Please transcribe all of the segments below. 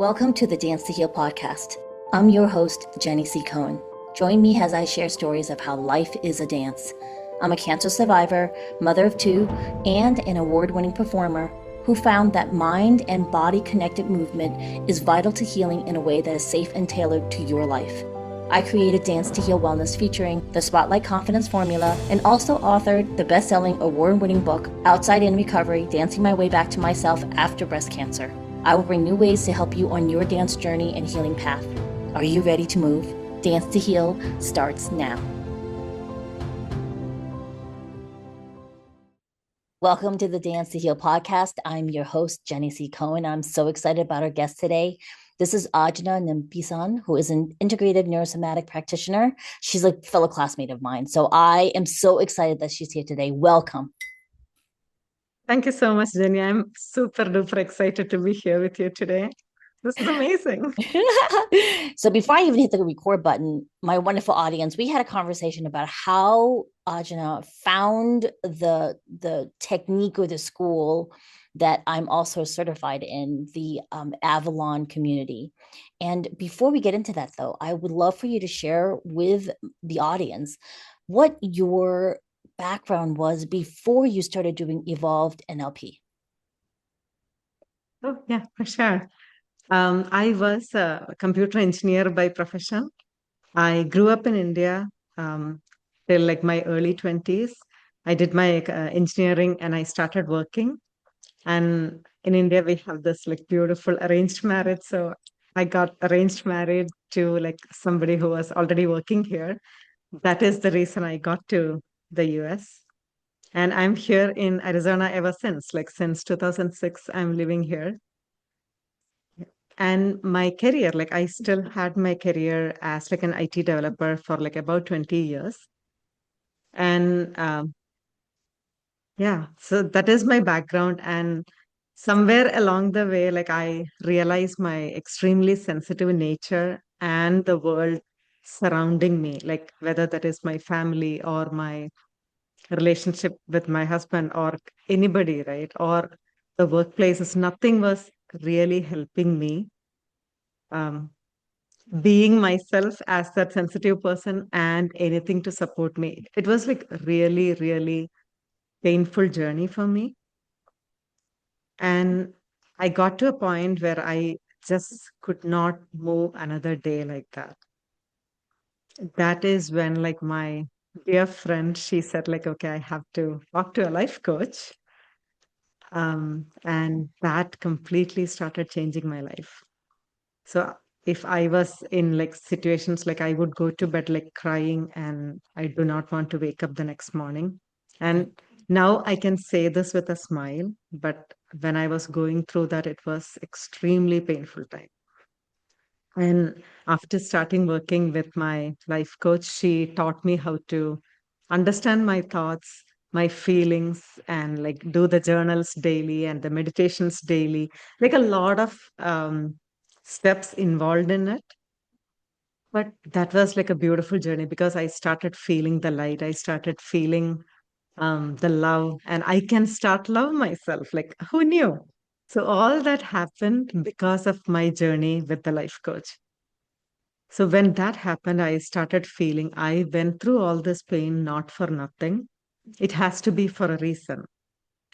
Welcome to the Dance to Heal podcast. I'm your host, Jenny C. Cohen. Join me as I share stories of how life is a dance. I'm a cancer survivor, mother of two, and an award-winning performer who found that mind and body-connected movement is vital to healing in a way that is safe and tailored to your life. I created Dance to Heal Wellness featuring the Spotlight Confidence Formula and also authored the best-selling award-winning book, Outside In Recovery, Dancing My Way Back to Myself After Breast Cancer. I will bring new ways to help you on your dance journey and healing path. Are you ready to move? Dance to Heal starts now. Welcome to the Dance to Heal podcast. I'm your host, Jenny C. Cohen. I'm so excited about our guest today. This is Anjana Nambissan, who is an integrative neurosomatic practitioner. She's a fellow classmate of mine. So I am so excited that she's here today. Welcome. Thank you so much, Jenny. I'm super duper excited to be here with you today. This is amazing. So before I even hit the record button, my wonderful audience, we had a conversation about how Anjana found the technique or the school that I'm also certified in, the Avalon community. And before we get into that, though, I would love for you to share with the audience what your background was before you started doing Evolved NLP. Oh, yeah, for sure. I was a computer engineer by profession. I grew up in India till like my early 20s. I did my engineering and I started working. And in India, we have this like beautiful arranged marriage. So I got arranged married to like somebody who was already working here. That is the reason I got to the US. And I'm here in Arizona ever since, like since 2006, I'm living here. And my career, like I still had my career as like an IT developer for like about 20 years. And yeah, so that is my background. And somewhere along the way, like I realized my extremely sensitive nature and the world surrounding me, like whether that is my family or my relationship with my husband or anybody, right? Or the workplaces, nothing was really helping me um, being myself as that sensitive person and anything to support me. It was like really, really painful journey for me. And I got to a point where I just could not move another day like that. That is when like my dear friend, she said like, okay, I have to talk to a life coach. And that completely started changing my life. So if I was in like situations like I would go to bed like crying and I do not want to wake up the next morning. And now I can say this with a smile, but when I was going through that, it was extremely painful time. And after starting working with my life coach, she taught me how to understand my thoughts, my feelings, and like do the journals daily and the meditations daily. Like a lot of steps involved in it. But that was like a beautiful journey because I started feeling the light. I started feeling the love, and I can start love myself. Like who knew? So all that happened because of my journey with the life coach. So when that happened, I started feeling I went through all this pain not for nothing. It has to be for a reason.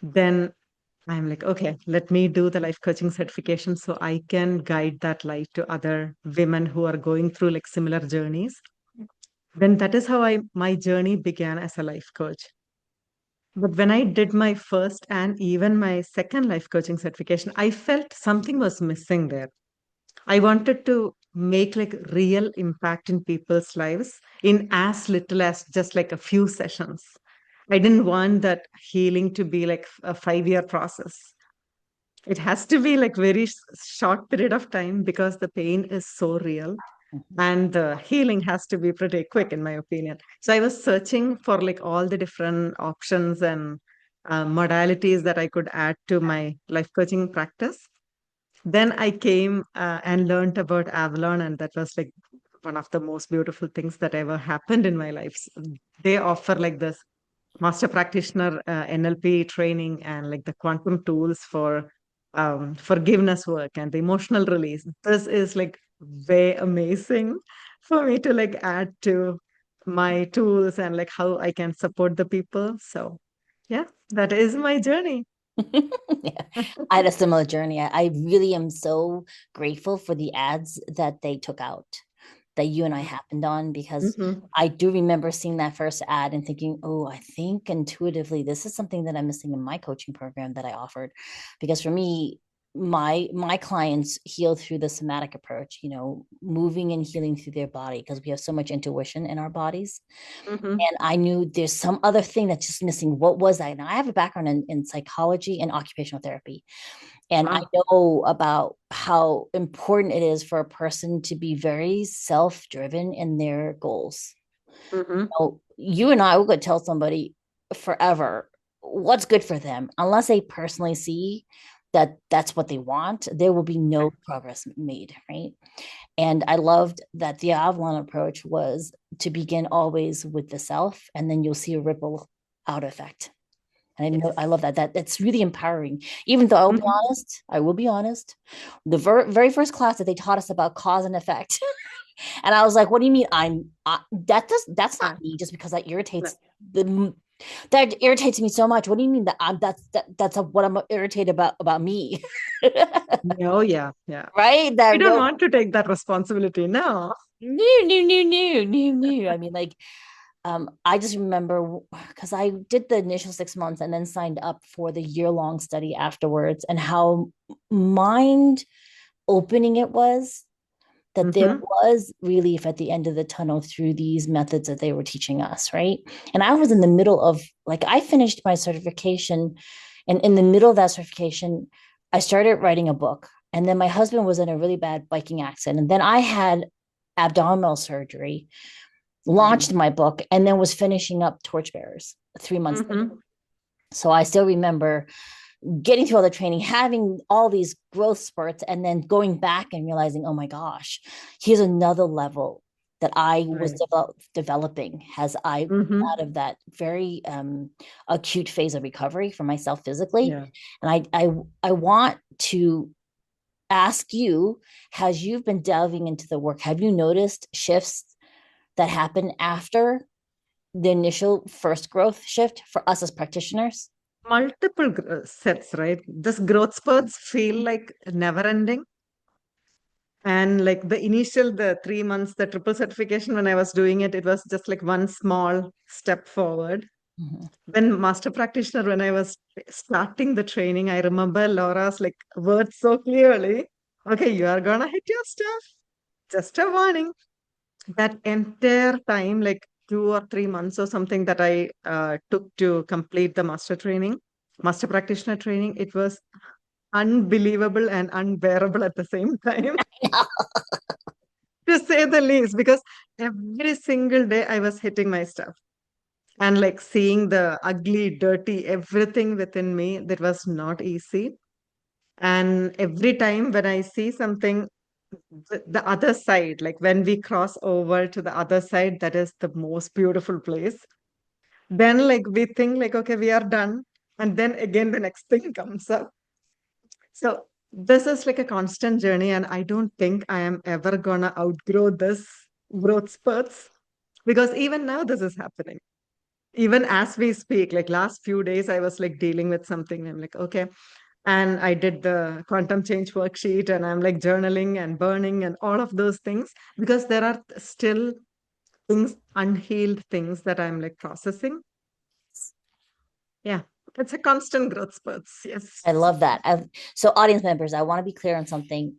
Then I'm like, okay, let me do the life coaching certification so I can guide that light to other women who are going through like similar journeys. Then that is how my journey began as a life coach. But when I did my first and even my second life coaching certification, I felt something was missing there. I wanted to make like real impact in people's lives in as little as just like a few sessions. I didn't want that healing to be like a 5 year process. It has to be like very short period of time because the pain is so real and the healing has to be pretty quick in my opinion. So I was searching for like all the different options and modalities that I could add to my life coaching practice. Then I came and learned about Avalon, and that was like one of the most beautiful things that ever happened in my life. They offer like this master practitioner NLP training and like the quantum tools for forgiveness work and the emotional release. This is like way amazing for me to like add to my tools and like how I can support the people. So yeah, that is my journey. Yeah, I had a similar journey. I really am so grateful for the ads that they took out that you and I happened on, because Mhm. I do remember seeing that first ad and thinking, oh, I think intuitively this is something that I'm missing in my coaching program that I offered. Because for me, my clients heal through the somatic approach, moving and healing through their body, because we have so much intuition in our bodies. Mhm. And I knew there's some other thing that's just missing. What was that? Now I have a background in psychology and occupational therapy. And I Wow. know about how important it is for a person to be very self-driven in their goals. Mhm. You and I will go tell somebody forever what's good for them. Unless they personally see that that's what they want, there will be no progress made, right? And I loved that the Avalon approach was to begin always with the self, and then you'll see a ripple out effect. And I know I Yes. love that. That's really empowering. Even though Mhm. I will be honest, the very first class that they taught us about cause and effect, and I was like, "What do you mean? That's not Ah, me. Just because no. the that irritates me so much. What do you mean that that's what I'm irritated about me, Oh, yeah, yeah. right? We That don't no, want to take that responsibility. No. new. I mean, like, I just remember because I did the initial 6 months and then signed up for the year-long study afterwards, and how mind opening it was, that there Mhm. was relief at the end of the tunnel through these methods that they were teaching us, right? And I was in the middle of, like, I finished my certification, and in the middle of that certification, I started writing a book. And then my husband was in a really bad biking accident. And then I had abdominal surgery, launched my book, and then was finishing up Torchbearers 3 months later. Mhm. So I still remember getting through all the training, having all these growth spurts, and then going back and realizing, oh my gosh, here's another level that I was Right. developing as I Mhm. out of that very acute phase of recovery for myself physically. Yeah. And I want to ask you, as you've been delving into the work, have you noticed shifts that happen after the initial first growth shift for us as practitioners? Multiple sets, right? This growth spurts feel like never ending. And like the 3 months, the triple certification, when I was doing it, it was just like one small step forward. Mm-hmm. Then master practitioner, when I was starting the training, I remember Laura's like words so clearly. Okay, you are gonna hit your stuff. Just a warning. That entire time, like 2 or 3 months or something that I took to complete the master practitioner training, it was unbelievable and unbearable at the same time, to say the least, because every single day I was hitting my stuff and like seeing the ugly, dirty, everything within me that was not easy. And every time when I see something, the other side, like when we cross over to the other side, that is the most beautiful place. Then, like, we think, like, okay, we are done. And then again, the next thing comes up. So, this is like a constant journey. And I don't think I am ever gonna outgrow this growth spurts, because even now, this is happening. Even as we speak, like last few days, I was like dealing with something. I'm like, okay. And I did the quantum change worksheet, and I'm like journaling and burning and all of those things, because there are still things, unhealed things that I'm like processing. Yeah, it's a constant growth spurts. Yes. I love that. So, audience members, I want to be clear on something.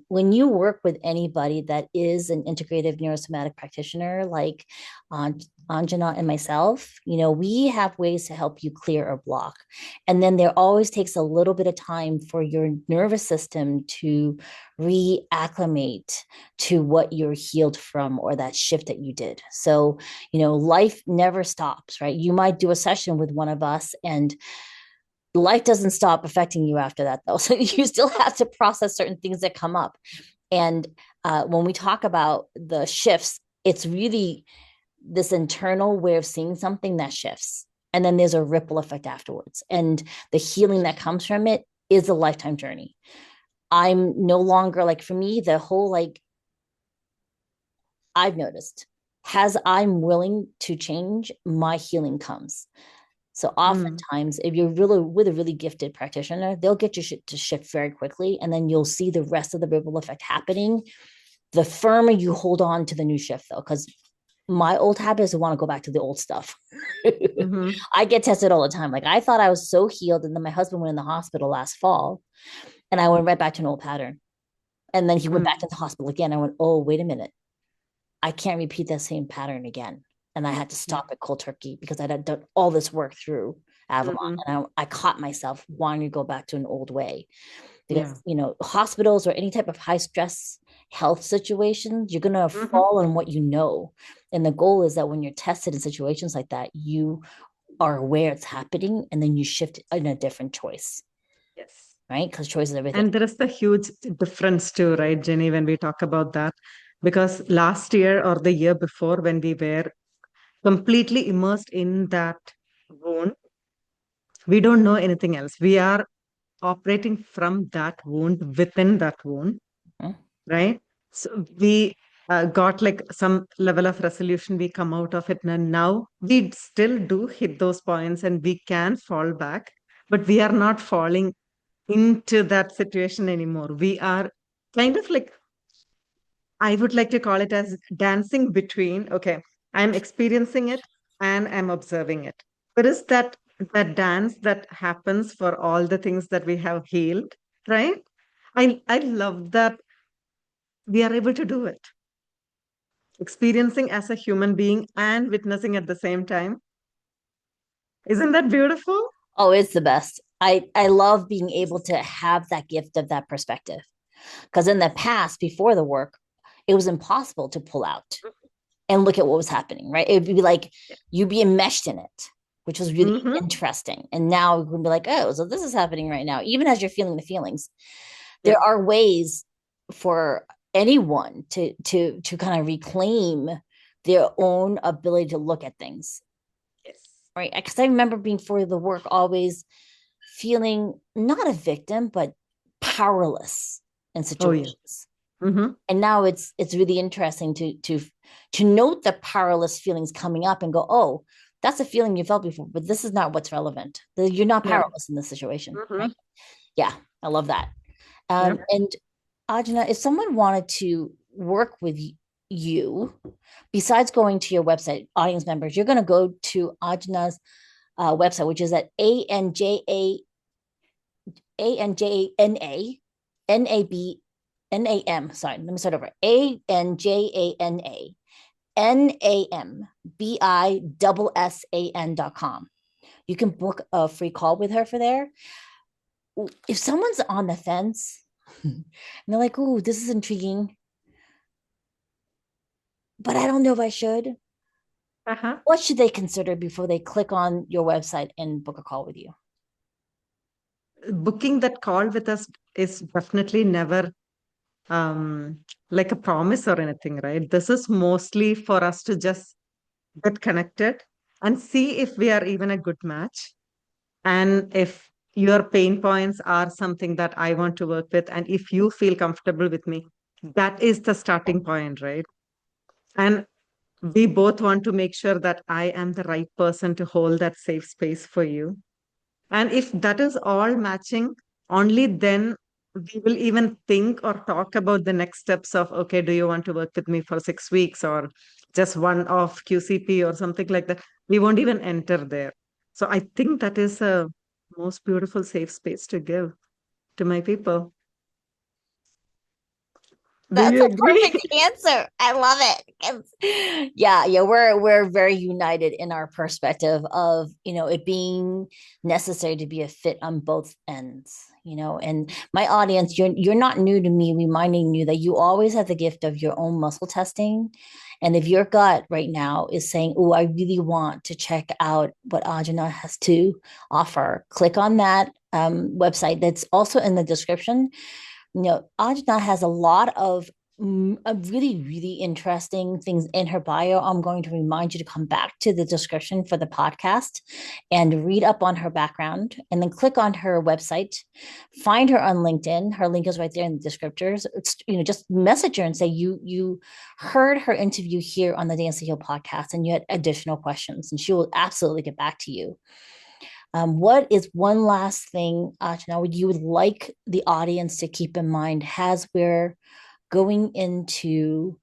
When you work with anybody that is an integrative neurosomatic practitioner, like Anjana and myself, we have ways to help you clear a block. And then there always takes a little bit of time for your nervous system to reacclimate to what you're healed from, or that shift that you did. So, life never stops, right? You might do a session with one of us, and life doesn't stop affecting you after that, though. So you still have to process certain things that come up. And when we talk about the shifts, it's really this internal way of seeing something that shifts. And then there's a ripple effect afterwards. And the healing that comes from it is a lifetime journey. I'm no longer like, for me, the whole like, I've noticed as I'm willing to change, my healing comes. So Mm. oftentimes, if you're really with a really gifted practitioner, they'll get you to shift very quickly, and then you'll see the rest of the ripple effect happening. The firmer you hold on to the new shift, though, because my old habit is to want to go back to the old stuff. Mm-hmm. I get tested all the time. Like I thought I was so healed, and then my husband went in the hospital last fall, and I went right back to an old pattern. And then he went back Mm. to the hospital again. I went, oh, wait a minute. I can't repeat that same pattern again. And I had to Yeah. stop at cold turkey because I had done all this work through Avalon. Mm-hmm. And I caught myself wanting to go back to an old way because, Yeah. hospitals or any type of high stress health situations, you're going to Mm-hmm. fall on what you know. And the goal is that when you're tested in situations like that, you are aware it's happening and then you shift in a different choice, Yes. right? Because choice is everything. And there is the huge difference too, right, Jenny, when we talk about that. Because last year or the year before, when we were completely immersed in that wound, we don't know anything else. We are operating from that wound, within that wound, Mhm. right? So we got like some level of resolution, we come out of it, and now we still do hit those points and we can fall back, but we are not falling into that situation anymore. We are kind of like, I would like to call it as dancing between, okay, I'm experiencing it and I'm observing it. There is that dance that happens for all the things that we have healed, right? I love that we are able to do it. Experiencing as a human being and witnessing at the same time. Isn't that beautiful? Oh, it's the best. I love being able to have that gift of that perspective. Because in the past, before the work, it was impossible to pull out and look at what was happening, right? It'd be like you'd be enmeshed in it, which was really Mm-hmm. interesting. And now we can be like, oh, so this is happening right now, even as you're feeling the feelings. Yeah. There are ways for anyone to kind of reclaim their own ability to look at things, Yes. right? Because I remember being for the work always feeling not a victim, but powerless in Oh, yeah. situations. Mm-hmm. And now it's really interesting to note the powerless feelings coming up and go, oh, that's a feeling you felt before, but this is not what's relevant. You're not Yeah. powerless in this situation, Mm-hmm. right? Yeah, I love that. Yeah. And Ajna, if someone wanted to work with you, besides going to your website, audience members, you're going to go to Ajna's website, which is at ANJANANABNAM. Sorry, let me start over. ANJANANABISSAN.com. You can book a free call with her for there. If someone's on the fence and they're like, "Ooh, this is intriguing, but I don't know if I should," Uh-huh. what should they consider before they click on your website and book a call with you? Booking that call with us is definitely never like a promise or anything, right? This is mostly for us to just get connected and see if we are even a good match. And if your pain points are something that I want to work with, and if you feel comfortable with me, that is the starting point, right? And we both want to make sure that I am the right person to hold that safe space for you. And if that is all matching, only then we will even think or talk about the next steps of, okay, do you want to work with me for 6 weeks or just one off QCP or something like that? We won't even enter there. So I think that is a most beautiful safe space to give to my people. Do That's you a agree? perfect answer. I love it. Yeah, we're very united in our perspective of, it being necessary to be a fit on both ends. And my audience, you're not new to me reminding you that you always have the gift of your own muscle testing. And if your gut right now is saying, "Oh, I really want to check out what Ajna has to offer," click on that website that's also in the description. Ajna has a lot of a really, really interesting things in her bio. I'm going to remind you to come back to the description for the podcast and read up on her background and then click on her website, find her on LinkedIn. Her link is right there in the descriptors. It's, just message her and say you heard her interview here on the Dance to Heal podcast and you had additional questions, and she will absolutely get back to you. What is one last thing, Ajna, you would like the audience to keep in mind as we're going into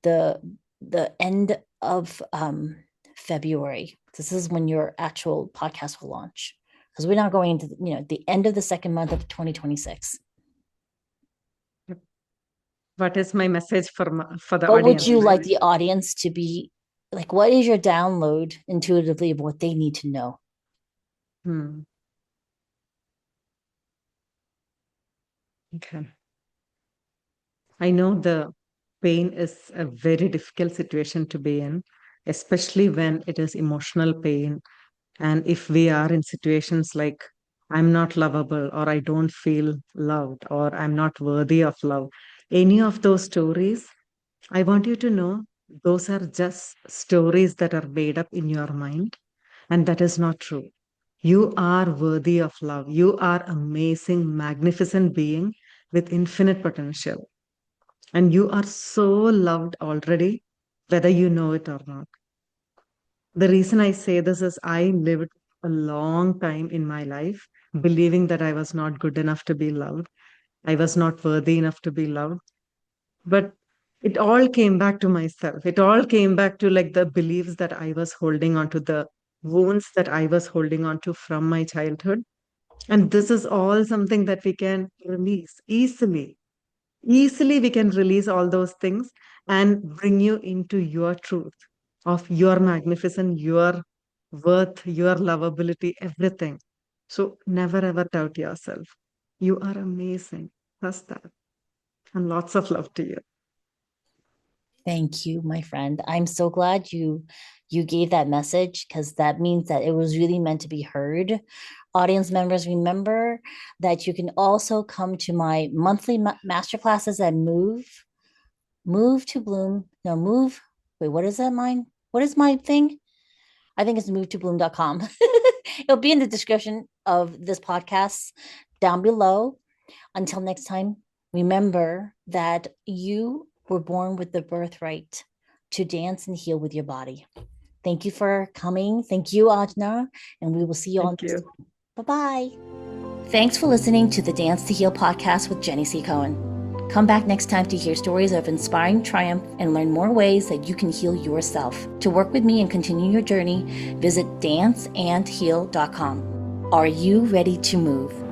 the end of February? This is when your actual podcast will launch, because we're not going into the end of the second month of 2026. What is my message for the What audience? would you like the audience to be like? What is your download intuitively of what they need to know? Okay. I know the pain is a very difficult situation to be in, especially when it is emotional pain. And if we are in situations like, I'm not lovable, or I don't feel loved, or I'm not worthy of love, any of those stories, I want you to know those are just stories that are made up in your mind, and that is not true. You are worthy of love. You are amazing, magnificent being with infinite potential. And you are so loved already, whether you know it or not. The reason I say this is I lived a long time in my life believing that I was not good enough to be loved. I was not worthy enough to be loved. But it all came back to myself. It all came back to like the beliefs that I was holding on to, the wounds that I was holding on to from my childhood. And this is all something that we can release easily. Easily, we can release all those things and bring you into your truth of your magnificent, your worth, your lovability, everything. So never ever doubt yourself. You are amazing. Trust that. And lots of love to you. Thank you, my friend. I'm so glad you gave that message, because that means that it was really meant to be heard. Audience members, remember that you can also come to my monthly master classes at Move to Bloom. No, Move. Wait, what is that mine? What is my thing? I think it's movetobloom.com. It'll be in the description of this podcast down below. Until next time, remember that you were born with the birthright to dance and heal with your body. Thank you for coming. Thank you, Ajna, and we will see you all next time. Bye-bye. Thanks for listening to the Dance to Heal podcast with Jenny C. Cohen. Come back next time to hear stories of inspiring triumph and learn more ways that you can heal yourself. To work with me and continue your journey, visit danceandheal.com. Are you ready to move?